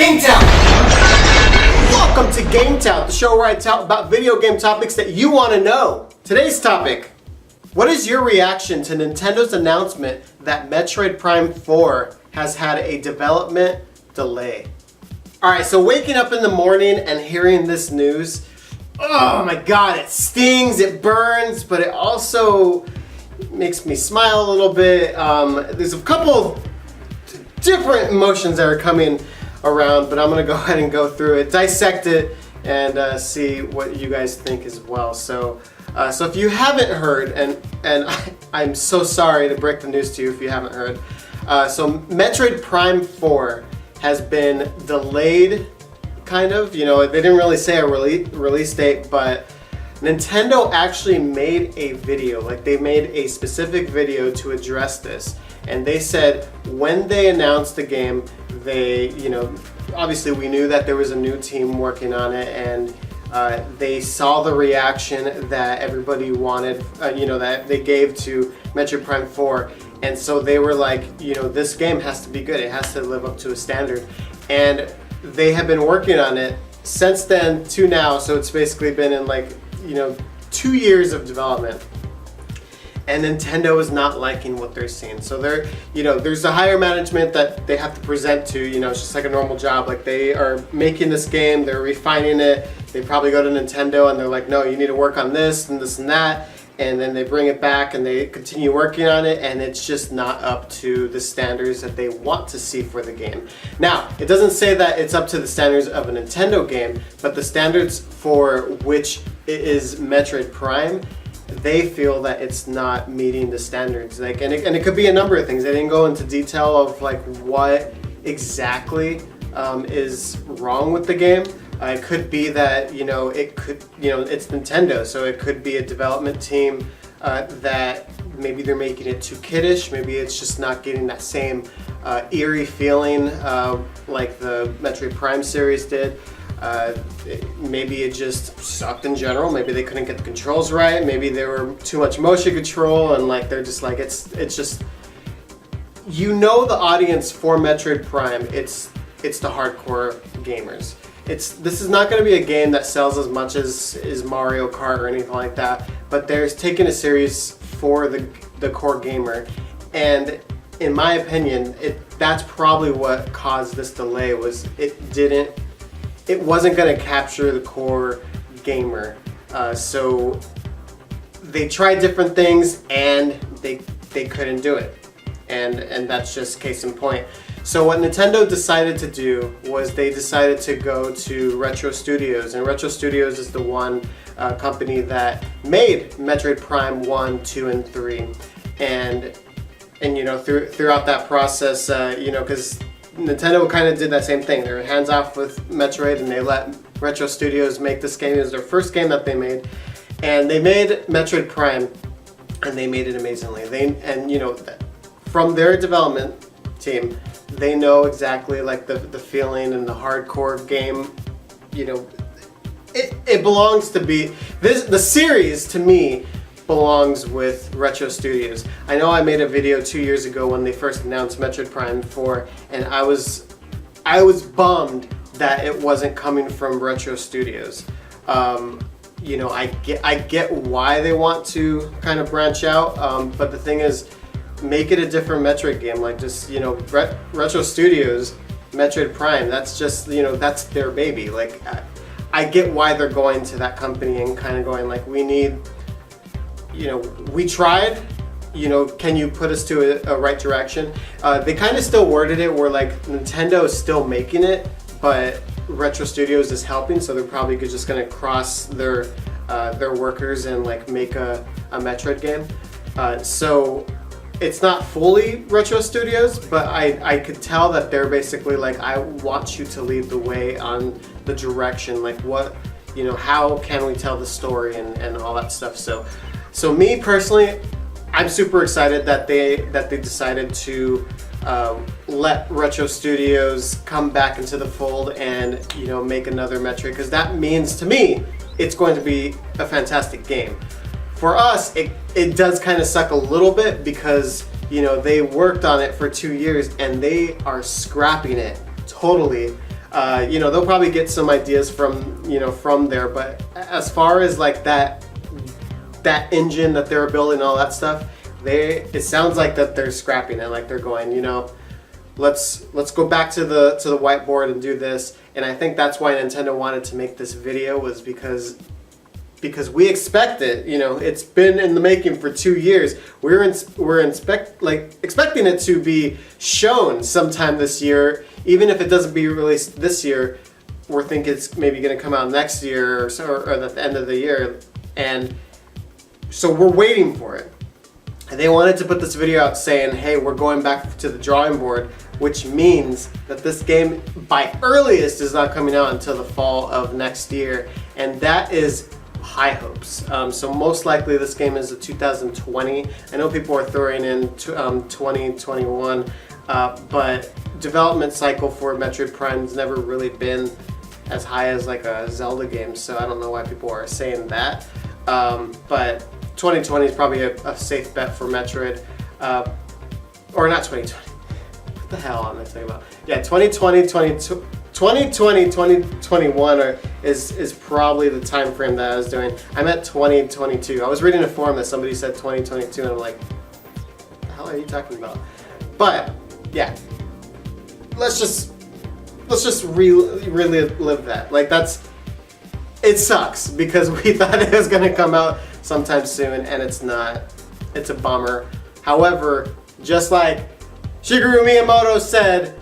GameTout! Welcome to GameTout, the show where I talk about video game topics that you want to know. Today's topic: what is your reaction to Nintendo's announcement that Metroid Prime 4 has had a development delay? Alright, so waking up in the morning and hearing this news, oh my god, it stings, it burns, but it also makes me smile a little bit. There's a couple of different emotions that are coming around, but I'm going to go ahead and go through it, dissect it, and see what you guys think as well. So if you haven't heard, and I'm so sorry to break the news to you if you haven't heard, so Metroid Prime 4 has been delayed, kind of. You know, they didn't really say a release date, but Nintendo actually made a video, like they made a specific video to address this. And they said when they announced the game, they, obviously we knew that there was a new team working on it, and they saw the reaction that everybody wanted, that they gave to Metroid Prime 4. And so they were like, this game has to be good. It has to live up to a standard. And they have been working on it since then to now. So it's basically been in 2 years of development. And Nintendo is not liking what they're seeing. So they're, there's a higher management that they have to present to, it's just like a normal job. Like they are making this game, they're refining it. They probably go to Nintendo and they're like, no, you need to work on this and this and that. And then they bring it back and they continue working on it, and it's just not up to the standards that they want to see for the game. Now, it doesn't say that it's up to the standards of a Nintendo game, but the standards for which it is Metroid Prime, they feel that it's not meeting the standards. And it could be a number of things. They didn't go into detail of what exactly is wrong with the game. It could be that, it's Nintendo, so it could be a development team that maybe they're making it too kiddish. Maybe it's just not getting that same eerie feeling like the Metroid Prime series did. Maybe it just sucked in general. Maybe they couldn't get the controls right. Maybe there were too much motion control, and they're just like, it's just, the audience for Metroid Prime, it's the hardcore gamers. This is not going to be a game that sells as much as Mario Kart or anything like that, but they're taking a series for the core gamer. And in my opinion, that's probably what caused this delay. Was it wasn't going to capture the core gamer. So they tried different things and they couldn't do it. And that's just case in point. So what Nintendo decided to do was they decided to go to Retro Studios, and Retro Studios is the one company that made Metroid Prime 1, 2, and 3. And throughout that process, because Nintendo kind of did that same thing. They were hands off with Metroid, and they let Retro Studios make this game. It was their first game that they made, and they made Metroid Prime, and they made it amazingly. From their development team, they know exactly the feeling and the hardcore game. It belongs to be the series, to me, belongs with Retro Studios. I know I made a video 2 years ago when they first announced Metroid Prime 4, and I was bummed that it wasn't coming from Retro Studios. I get why they want to kind of branch out, but the thing is, make it a different Metroid game. Retro Studios, Metroid Prime, that's just, that's their baby. I get why they're going to that company and kind of going we need, we tried, can you put us to a right direction? They kind of still worded it where Nintendo is still making it, but Retro Studios is helping, so they're probably just going to cross their workers and make a Metroid game. So it's not fully Retro Studios, but I could tell that they're basically I want you to lead the way on the direction, how can we tell the story and all that stuff. So me personally, I'm super excited that they decided to let Retro Studios come back into the fold and make another Metroid, because that means to me it's going to be a fantastic game. For us, it does kind of suck a little bit because they worked on it for 2 years and they are scrapping it totally You know, they'll probably get some ideas from, you know, from there. But as far as like that engine that they're building, all that stuff, it sounds like that they're scrapping it. Like they're going, you know, let's go back to the whiteboard and do this. And I think that's why Nintendo wanted to make this video, was because we expect it. You know, it's been in the making for 2 years. We're expecting it to be shown sometime this year. Even if it doesn't be released this year, we're thinking it's maybe going to come out next year or at the end of the year. And so we're waiting for it. And they wanted to put this video out saying, hey, we're going back to the drawing board, which means that this game, by earliest, is not coming out until the fall of next year. And that is high hopes. So most likely this game is a 2020. I know people are throwing in 2021, but development cycle for Metroid Prime's never really been as high as like a Zelda game, so I don't know why people are saying that. But 2020 is probably a safe bet for Metroid. Or not 2020. What the hell am I talking about? Yeah, 2020, 2021 is probably the time frame that I was doing. I'm at 2022. I was reading a forum that somebody said 2022, and I'm like, what the hell are you talking about? But yeah, let's just really live that. Like it sucks because we thought it was gonna come out sometime soon, and it's not. It's a bummer. However, just like Shigeru Miyamoto said,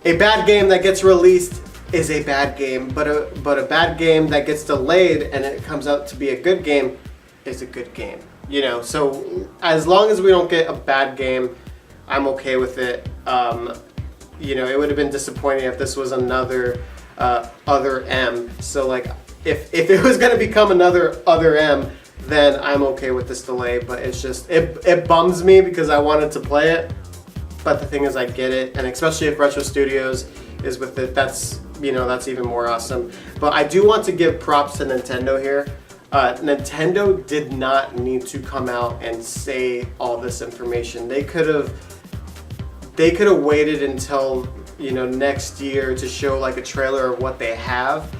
a bad game that gets released is a bad game, but a bad game that gets delayed and it comes out to be a good game is a good game. You know, so as long as we don't get a bad game, I'm okay with it. You know, it would have been disappointing if this was another Other M. So like, if it was gonna become another Other M, then I'm okay with this delay. But it's just, it bums me because I wanted to play it. But the thing is, I get it, and especially if Retro Studios is with it, that's, you know, that's even more awesome. But I do want to give props to Nintendo here. Nintendo did not need to come out and say all this information. They could have waited until, you know, next year to show like a trailer of what they have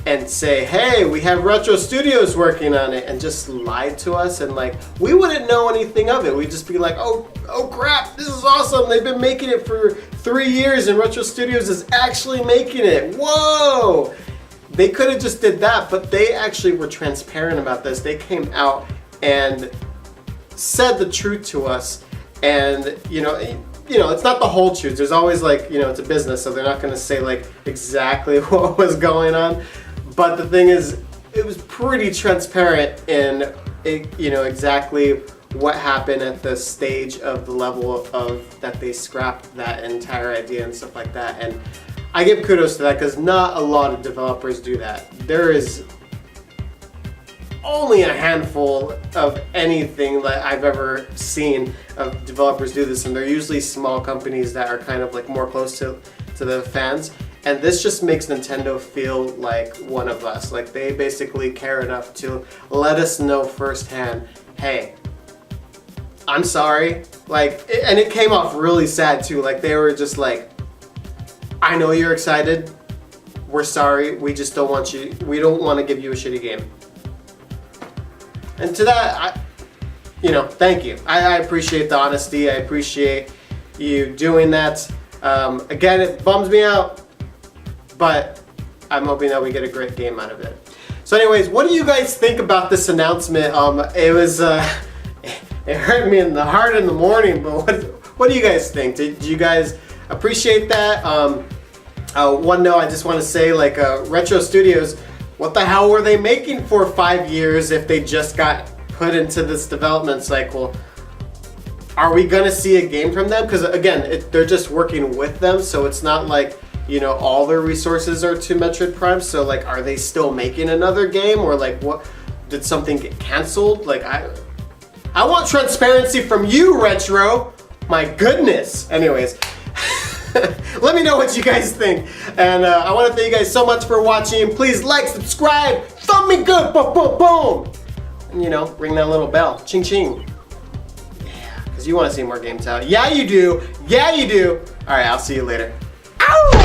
and say, hey, we have Retro Studios working on it, and just lied to us, and like, we wouldn't know anything of it. We'd just be like, oh crap, this is awesome. They've been making it for 3 years and Retro Studios is actually making it. Whoa! They could have just did that, but they actually were transparent about this. They came out and said the truth to us, and you know, it's not the whole truth. There's always like, you know, it's a business, so they're not going to say like exactly what was going on. But the thing is, it was pretty transparent in, you know, exactly what happened at the stage of the level of that they scrapped that entire idea and stuff like that. And I give kudos to that because not a lot of developers do that. There is only a handful of anything that I've ever seen of developers do this, and they're usually small companies that are kind of like more close to the fans. And this just makes Nintendo feel like one of us. Like they basically care enough to let us know firsthand, hey, I'm sorry. Like, and it came off really sad too. Like they were just like, I know you're excited. We're sorry. We just don't want you. We don't want to give you a shitty game. And to that, thank you. I appreciate the honesty. I appreciate you doing that. Again, it bums me out, but I'm hoping that we get a great game out of it. So anyways, what do you guys think about this announcement? It was, it hurt me in the heart in the morning, but what do you guys think? Did you guys appreciate that? One note I just want to say, like, Retro Studios, what the hell were they making for 5 years if they just got put into this development cycle? Are we gonna see a game from them? Because again, they're just working with them, so it's not like, you know, all their resources are to Metroid Prime. So like, are they still making another game, or like, what, did something get canceled? Like, I want transparency from you, Retro. My goodness. Anyways, let me know what you guys think. And I want to thank you guys so much for watching. Please like, subscribe, thumb me good, boom, boom, boom. And you know, ring that little bell, ching, ching. Yeah, because you want to see more GameTout. Yeah, you do. Yeah, you do. All right, I'll see you later. Ow!